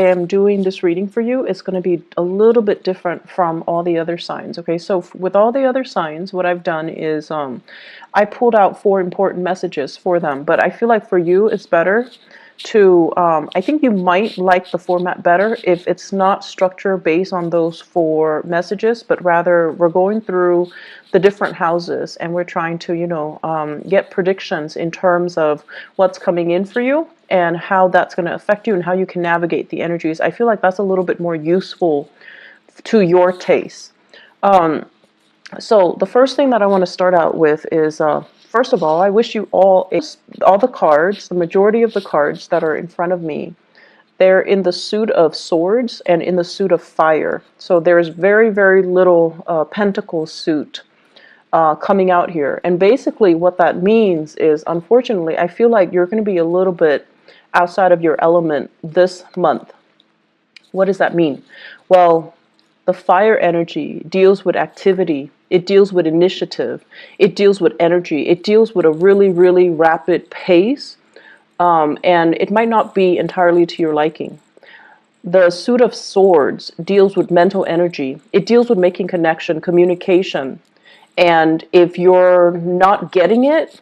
I am doing this reading for you, it's going to be a little bit different from all the other signs. Okay, so with all the other signs, what I've done is I pulled out 4 important messages for them, but I feel like for you it's better to, I think you might like the format better if it's not structure based on those 4 messages, but rather we're going through the different houses and we're trying to, get predictions in terms of what's coming in for you and how that's going to affect you and how you can navigate the energies. I feel like that's a little bit more useful to your taste. So the first thing that I want to start out with is, first of all, I wish you all the cards, the majority of the cards that are in front of me, they're in the suit of swords and in the suit of fire. So there's very, very little pentacle suit coming out here. And basically what that means is, unfortunately, I feel like you're going to be a little bit outside of your element this month. What does that mean? Well, the fire energy deals with activity. It deals with initiative. It deals with energy. It deals with a really, really rapid pace. And it might not be entirely to your liking. The suit of swords deals with mental energy. It deals with making connection, communication. And if you're not getting it,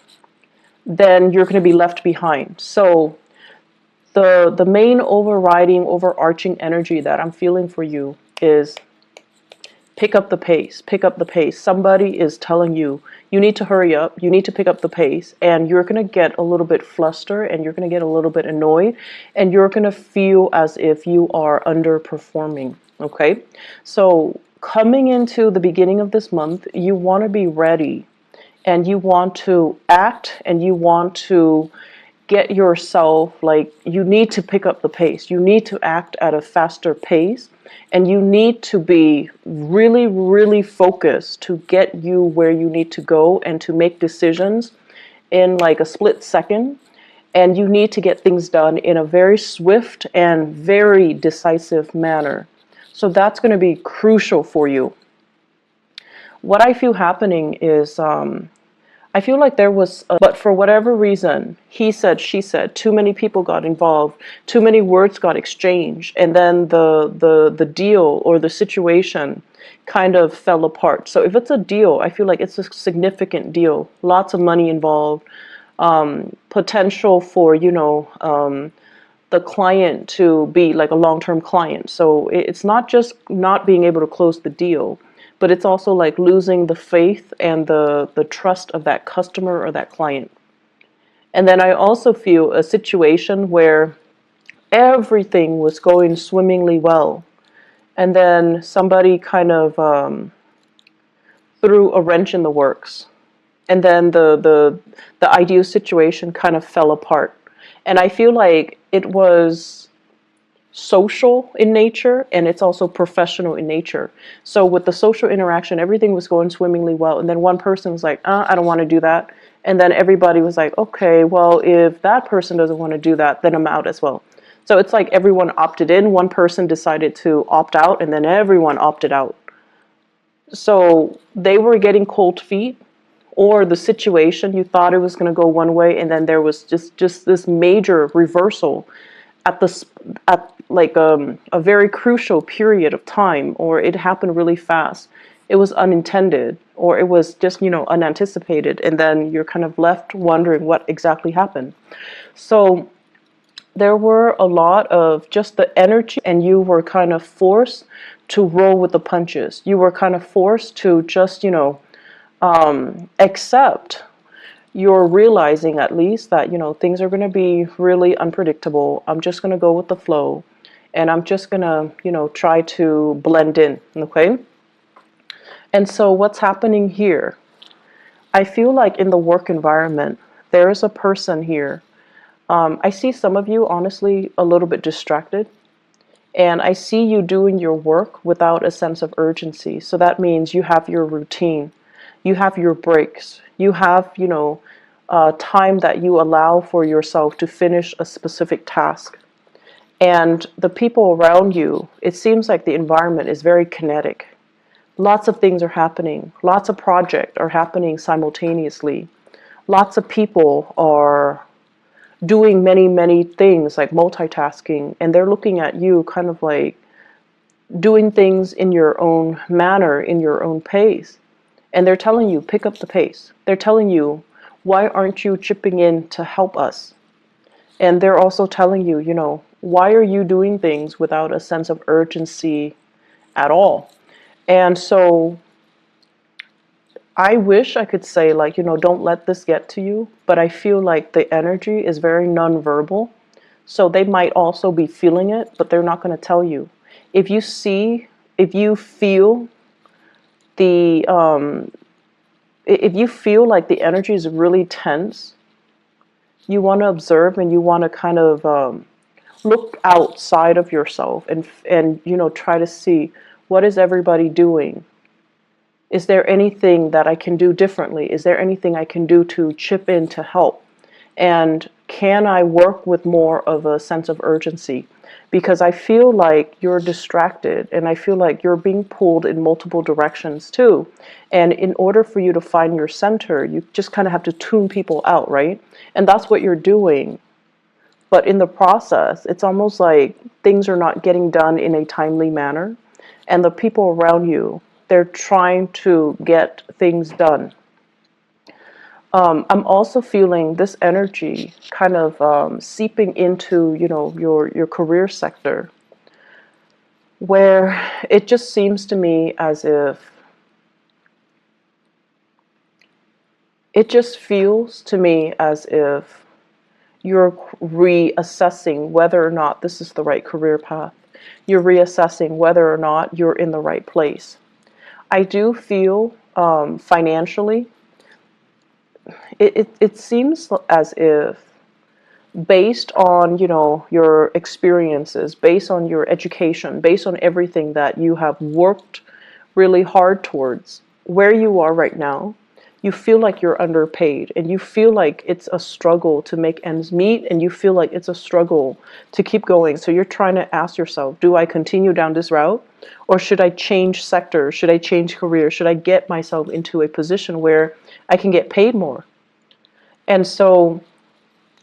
then you're going to be left behind. So the main overarching energy that I'm feeling for you is pick up the pace, pick up the pace. Somebody is telling you, you need to hurry up, you need to pick up the pace, and you're going to get a little bit flustered and you're going to get a little bit annoyed and you're going to feel as if you are underperforming, okay? So coming into the beginning of this month, you want to be ready and you want to act and you want to get yourself, like, you need to pick up the pace. You need to act at a faster pace and you need to be really, really focused to get you where you need to go and to make decisions in like a split second. And you need to get things done in a very swift and very decisive manner. So that's going to be crucial for you. What I feel happening is, I feel like there was, but for whatever reason, he said, she said, too many people got involved, too many words got exchanged, and then the deal or the situation kind of fell apart. So if it's a deal, I feel like it's a significant deal, lots of money involved, potential for, the client to be like a long-term client. So it's not just not being able to close the deal, but it's also like losing the faith and the trust of that customer or that client. And then I also feel a situation where everything was going swimmingly well. And then somebody kind of threw a wrench in the works. And then the ideal situation kind of fell apart. And I feel like it was social in nature and it's also professional in nature. So with the social interaction, everything was going swimmingly well, and then one person was like, I don't want to do that, and then everybody was like, okay, well, if that person doesn't want to do that, then I'm out as well. So it's like everyone opted in, one person decided to opt out, and then everyone opted out. So they were getting cold feet, or the situation, you thought it was going to go one way, and then there was just this major reversal at like a very crucial period of time, or it happened really fast. It was unintended, or it was just, unanticipated, and then you're kind of left wondering what exactly happened. So there were a lot of just the energy, and you were kind of forced to roll with the punches. You were kind of forced to just, accept. You're realizing at least that, things are going to be really unpredictable. I'm just going to go with the flow. And I'm just going to, try to blend in. Okay. And so what's happening here? I feel like in the work environment, there's a person here. I see some of you, honestly, a little bit distracted. And I see you doing your work without a sense of urgency. So that means you have your routine. You have your breaks. You have, time that you allow for yourself to finish a specific task. And the people around you, it seems like the environment is very kinetic. Lots of things are happening. Lots of projects are happening simultaneously. Lots of people are doing many things, like multitasking, and they're looking at you kind of like doing things in your own manner, in your own pace. And they're telling you, pick up the pace. They're telling you, why aren't you chipping in to help us? And they're also telling you, why are you doing things without a sense of urgency at all? And so I wish I could say, like, don't let this get to you, but I feel like the energy is very nonverbal. So they might also be feeling it, but they're not going to tell you. If you feel the, if you feel like the energy is really tense, you want to observe and you want to kind of look outside of yourself and try to see, what is everybody doing? Is there anything that I can do differently? Is there anything I can do to chip in to help? And can I work with more of a sense of urgency? Because I feel like you're distracted and I feel like you're being pulled in multiple directions too. And in order for you to find your center, you just kind of have to tune people out, right? And that's what you're doing. But in the process, it's almost like things are not getting done in a timely manner. And the people around you, they're trying to get things done. I'm also feeling this energy kind of seeping into, your career sector, where it just seems to me as if it just feels to me as if you're reassessing whether or not this is the right career path. You're reassessing whether or not you're in the right place. I do feel financially, it seems as if based on, your experiences, based on your education, based on everything that you have worked really hard towards, where you are right now, you feel like you're underpaid and you feel like it's a struggle to make ends meet and you feel like it's a struggle to keep going. So you're trying to ask yourself, do I continue down this route or should I change sector? Should I change career? Should I get myself into a position where I can get paid more? And so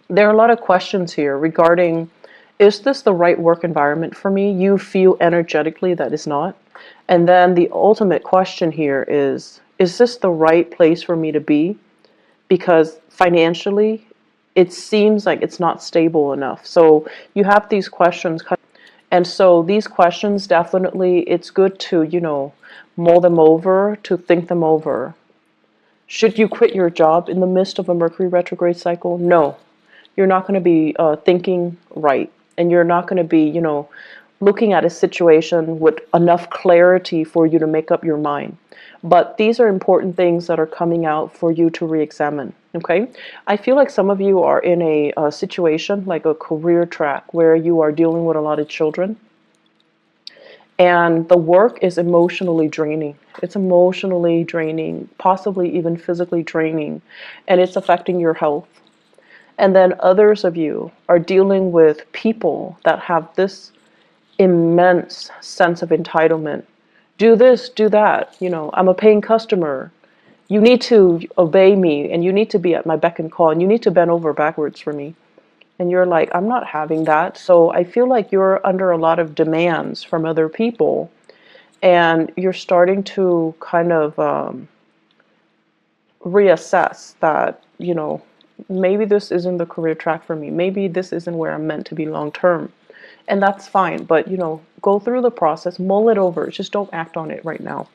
there are a lot of questions here regarding, is this the right work environment for me? You feel energetically that is not. And then the ultimate question here is this the right place for me to be? Because financially, it seems like it's not stable enough. So you have these questions. And so these questions, definitely, it's good to, mull them over, to think them over. Should you quit your job in the midst of a Mercury retrograde cycle? No. You're not going to be thinking right. And you're not going to be, looking at a situation with enough clarity for you to make up your mind. But these are important things that are coming out for you to re-examine, okay? I feel like some of you are in a situation, like a career track, where you are dealing with a lot of children. And the work is emotionally draining. It's emotionally draining, possibly even physically draining. And it's affecting your health. And then others of you are dealing with people that have this immense sense of entitlement. Do this, do that. I'm a paying customer. You need to obey me and you need to be at my beck and call and you need to bend over backwards for me. And you're like, I'm not having that. So I feel like you're under a lot of demands from other people and you're starting to kind of reassess that, maybe this isn't the career track for me. Maybe this isn't where I'm meant to be long term. And that's fine, but go through the process, mull it over, just don't act on it right now.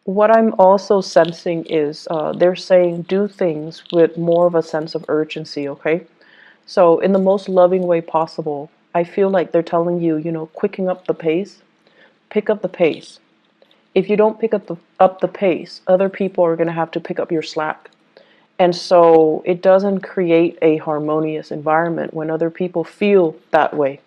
What I'm also sensing is they're saying do things with more of a sense of urgency, okay? So in the most loving way possible, I feel like they're telling you, quicken up the pace, pick up the pace. If you don't pick up the pace, other people are going to have to pick up your slack. And so it doesn't create a harmonious environment when other people feel that way.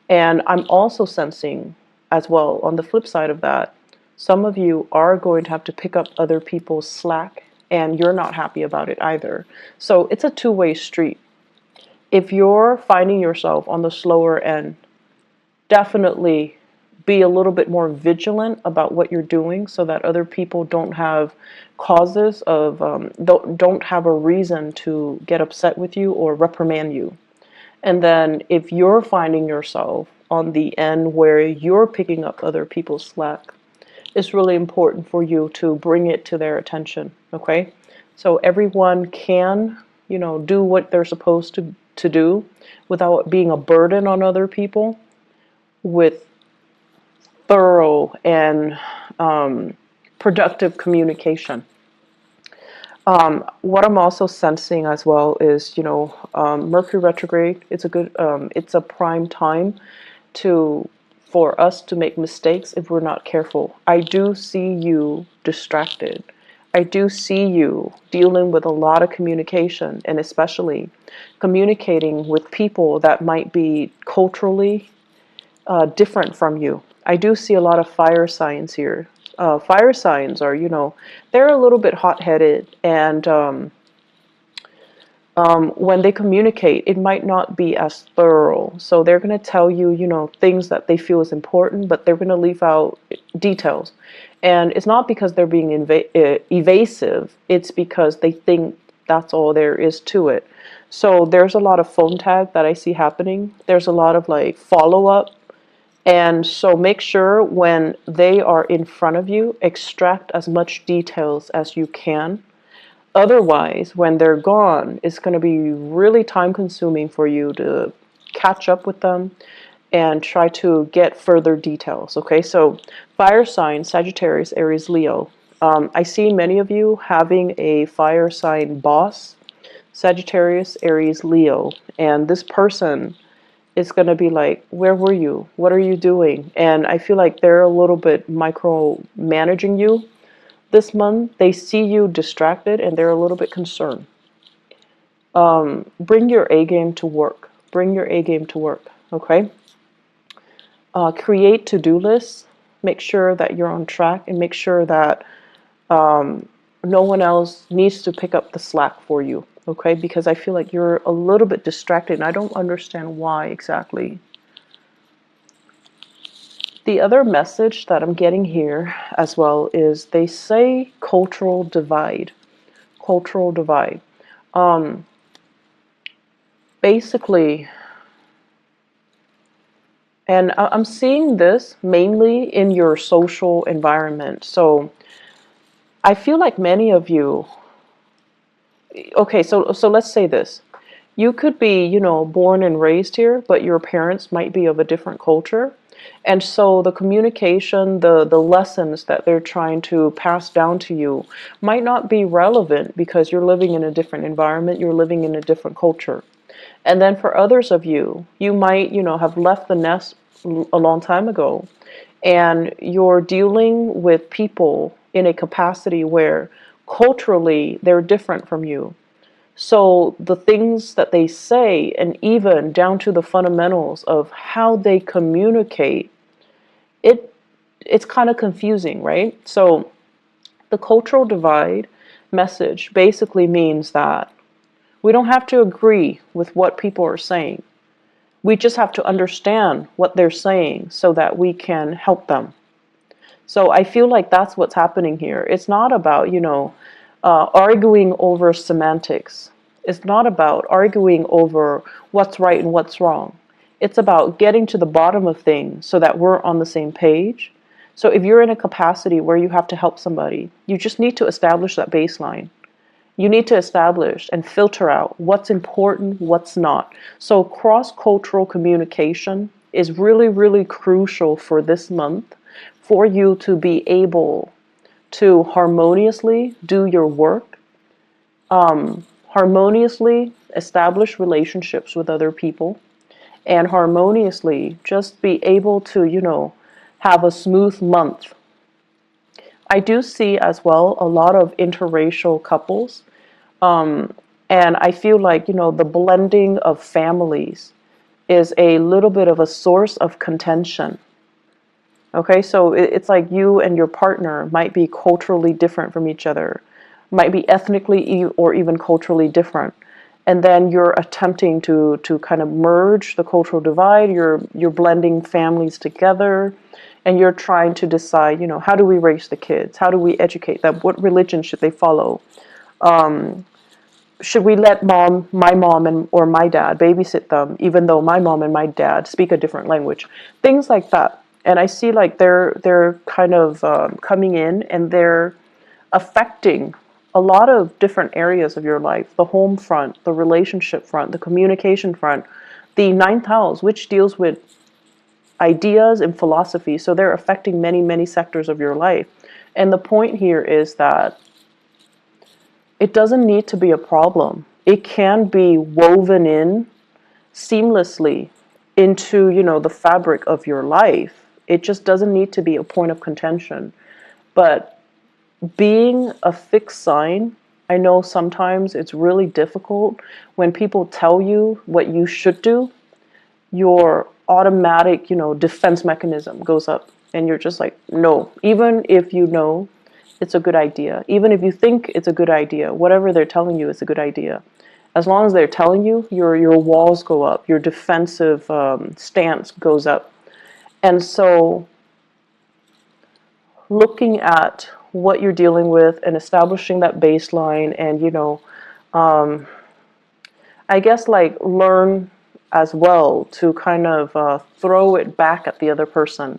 And I'm also sensing as well, on the flip side of that, some of you are going to have to pick up other people's slack and you're not happy about it either. So it's a two-way street. If you're finding yourself on the slower end, definitely be a little bit more vigilant about what you're doing so that other people don't have causes of, don't have a reason to get upset with you or reprimand you. And then if you're finding yourself on the end where you're picking up other people's slack, it's really important for you to bring it to their attention, okay? So everyone can, do what they're supposed to do without being a burden on other people, with thorough and productive communication. What I'm also sensing as well is, Mercury retrograde. It's a prime time for us to make mistakes if we're not careful. I do see you distracted. I do see you dealing with a lot of communication, and especially communicating with people that might be culturally different from you. I do see a lot of fire signs here. Fire signs are, they're a little bit hot-headed, and when they communicate, it might not be as thorough. So they're going to tell you, things that they feel is important, but they're going to leave out details. And it's not because they're being evasive. It's because they think that's all there is to it. So there's a lot of phone tag that I see happening. There's a lot of like follow-up. And so make sure when they are in front of you, extract as much details as you can. Otherwise, when they're gone, it's going to be really time consuming for you to catch up with them and try to get further details. Okay, so fire sign, Sagittarius, Aries, Leo. I see many of you having a fire sign boss, Sagittarius, Aries, Leo, and this person is going to be like, where were you? What are you doing? And I feel like they're a little bit micromanaging you this month. They see you distracted and they're a little bit concerned. Bring your A game to work. Bring your A game to work, okay? Create to-do lists. Make sure that you're on track and make sure that no one else needs to pick up the slack for you, okay? Because I feel like you're a little bit distracted and I don't understand why exactly. The other message that I'm getting here as well is they say cultural divide. Cultural divide. Basically, and I'm seeing this mainly in your social environment. So I feel like many of you, okay, so let's say this. You could be, born and raised here, but your parents might be of a different culture. And so the communication, the lessons that they're trying to pass down to you might not be relevant because you're living in a different environment, you're living in a different culture. And then for others of you, you might, have left the nest a long time ago, and you're dealing with people in a capacity where culturally they're different from you. So the things that they say, and even down to the fundamentals of how they communicate, it's kind of confusing, right? So the cultural divide message basically means that we don't have to agree with what people are saying. We just have to understand what they're saying so that we can help them. So I feel like that's what's happening here. It's not about, arguing over semantics. It's not about arguing over what's right and what's wrong. It's about getting to the bottom of things so that we're on the same page. So if you're in a capacity where you have to help somebody, you just need to establish that baseline. You need to establish and filter out what's important, what's not. So cross-cultural communication is really, really crucial for this month for you to be able to harmoniously do your work, harmoniously establish relationships with other people, and harmoniously just be able to, have a smooth month. I do see as well a lot of interracial couples, and I feel like, the blending of families is a little bit of a source of contention. Okay, so it's like you and your partner might be culturally different from each other, might be ethnically or even culturally different. and then you're attempting to kind of merge the cultural divide. You're blending families together, and you're trying to decide, how do we raise the kids? How do we educate them? What religion should they follow? Should we let my mom and or my dad babysit them, even though my mom and my dad speak a different language? Things like that. And I see like they're kind of coming in, and they're affecting a lot of different areas of your life: the home front, the relationship front, the communication front, the ninth house, which deals with ideas and philosophy. So they're affecting many, many sectors of your life. And the point here is that it doesn't need to be a problem. It can be woven in seamlessly into, the fabric of your life. It just doesn't need to be a point of contention. But being a fixed sign, I know sometimes it's really difficult when people tell you what you should do. Your automatic, defense mechanism goes up, and you're just like, no. Even if you know it's a good idea, even if you think it's a good idea, whatever they're telling you is a good idea. As long as they're telling you, your walls go up, your defensive stance goes up. And so looking at what you're dealing with and establishing that baseline, and I guess like learn as well to kind of throw it back at the other person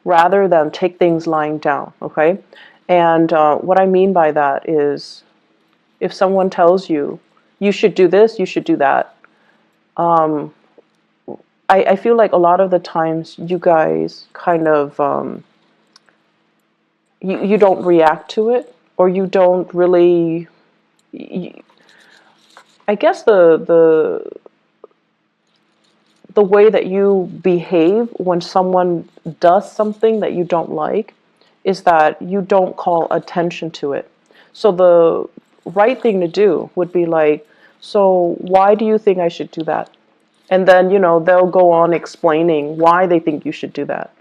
rather than take things lying down, okay? And what I mean by that is, if someone tells you, you should do this, you should do that, I feel like a lot of the times you guys kind of, you don't react to it, or you don't really, I guess the way that you behave when someone does something that you don't like is that you don't call attention to it. So the right thing to do would be like, so why do you think I should do that? And then, they'll go on explaining why they think you should do that.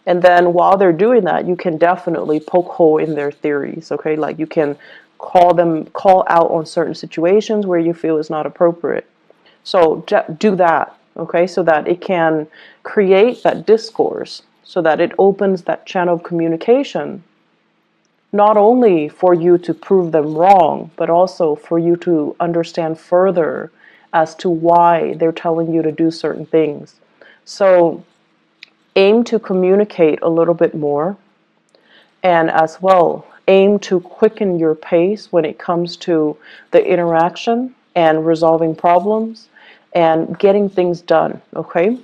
And then while they're doing that, you can definitely poke hole in their theories, okay? Like you can call out on certain situations where you feel is not appropriate. So do that, okay? So that it can create that discourse, so that it opens that channel of communication, not only for you to prove them wrong, but also for you to understand further as to why they're telling you to do certain things. So aim to communicate a little bit more, and as well aim to quicken your pace when it comes to the interaction and resolving problems and getting things done, okay?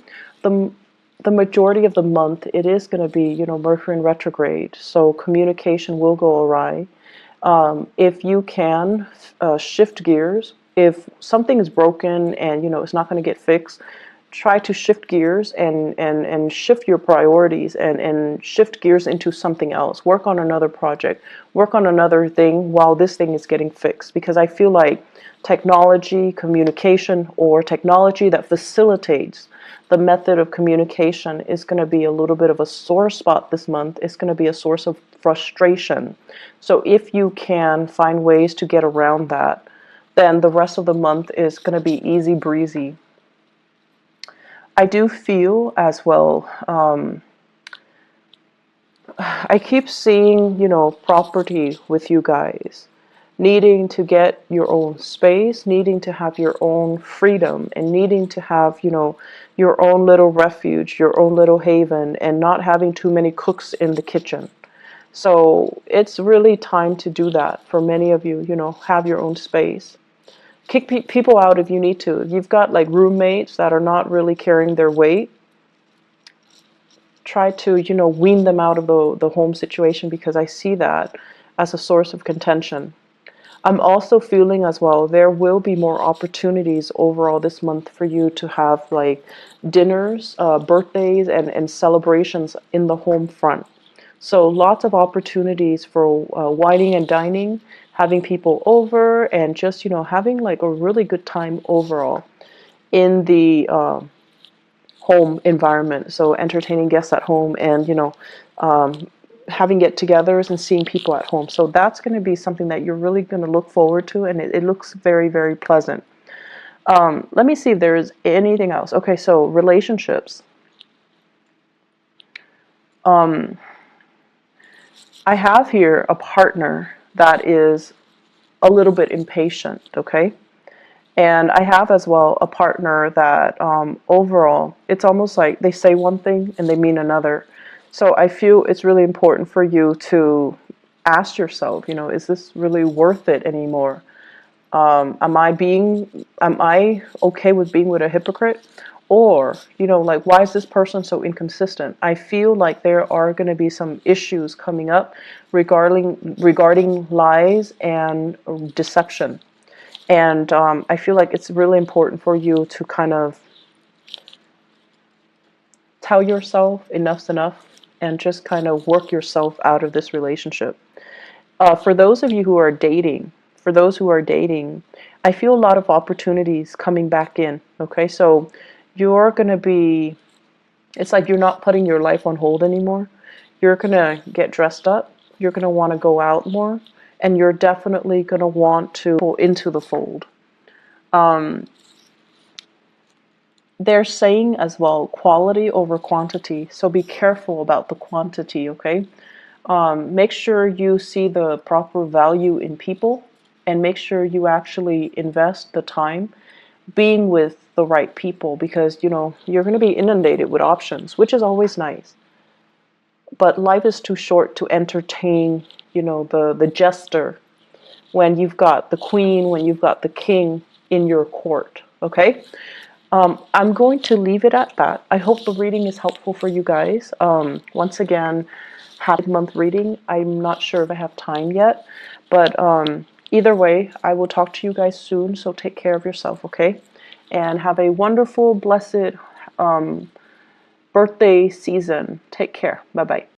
The majority of the month, it is going to be, Mercury in retrograde, so communication will go awry. If you can shift gears, if something is broken and, it's not going to get fixed, try to shift gears and shift your priorities and shift gears into something else. Work on another project. Work on another thing while this thing is getting fixed. Because I feel like technology, communication, or technology that facilitates the method of communication is going to be a little bit of a sore spot this month. It's going to be a source of frustration. So if you can find ways to get around that, then the rest of the month is going to be easy breezy. I do feel as well, I keep seeing, property with you guys, needing to get your own space, needing to have your own freedom, and needing to have, your own little refuge, your own little haven, and not having too many cooks in the kitchen. So it's really time to do that for many of you, have your own space. Kick people out if you need to. If you've got like roommates that are not really carrying their weight, try to, wean them out of the home situation, because I see that as a source of contention. I'm also feeling as well, there will be more opportunities overall this month for you to have like dinners, birthdays, and celebrations in the home front. So lots of opportunities for wining and dining, having people over, and just, having like a really good time overall in the home environment. So entertaining guests at home, and, having get-togethers and seeing people at home. So that's going to be something that you're really going to look forward to, and it looks very, very pleasant. Let me see if there is anything else. Okay, so relationships. I have here a partner that is a little bit impatient, okay? And I have as well a partner that overall, it's almost like they say one thing and they mean another. So I feel it's really important for you to ask yourself, you know, is this really worth it anymore? Am I okay with being with a hypocrite? Or, you know, like, why is this person so inconsistent? I feel like there are going to be some issues coming up regarding lies and deception. And I feel like it's really important for you to kind of tell yourself enough's enough and just kind of work yourself out of this relationship. For those of you who are dating, for those who are dating, I feel a lot of opportunities coming back in. Okay, so you're going to be, it's like you're not putting your life on hold anymore. You're going to get dressed up. You're going to want to go out more. And you're definitely going to want to pull into the fold. They're saying as well, quality over quantity. So be careful about the quantity, okay? Make sure you see the proper value in people and make sure you actually invest the time being with the right people because, you know, you're going to be inundated with options, which is always nice. But life is too short to entertain, you know, the jester when you've got the queen, when you've got the king in your court, okay? I'm going to leave it at that. I hope the reading is helpful for you guys. Once again, happy month reading. I'm not sure if I have time yet, but either way, I will talk to you guys soon. So take care of yourself, okay? And have a wonderful, blessed birthday season. Take care. Bye-bye.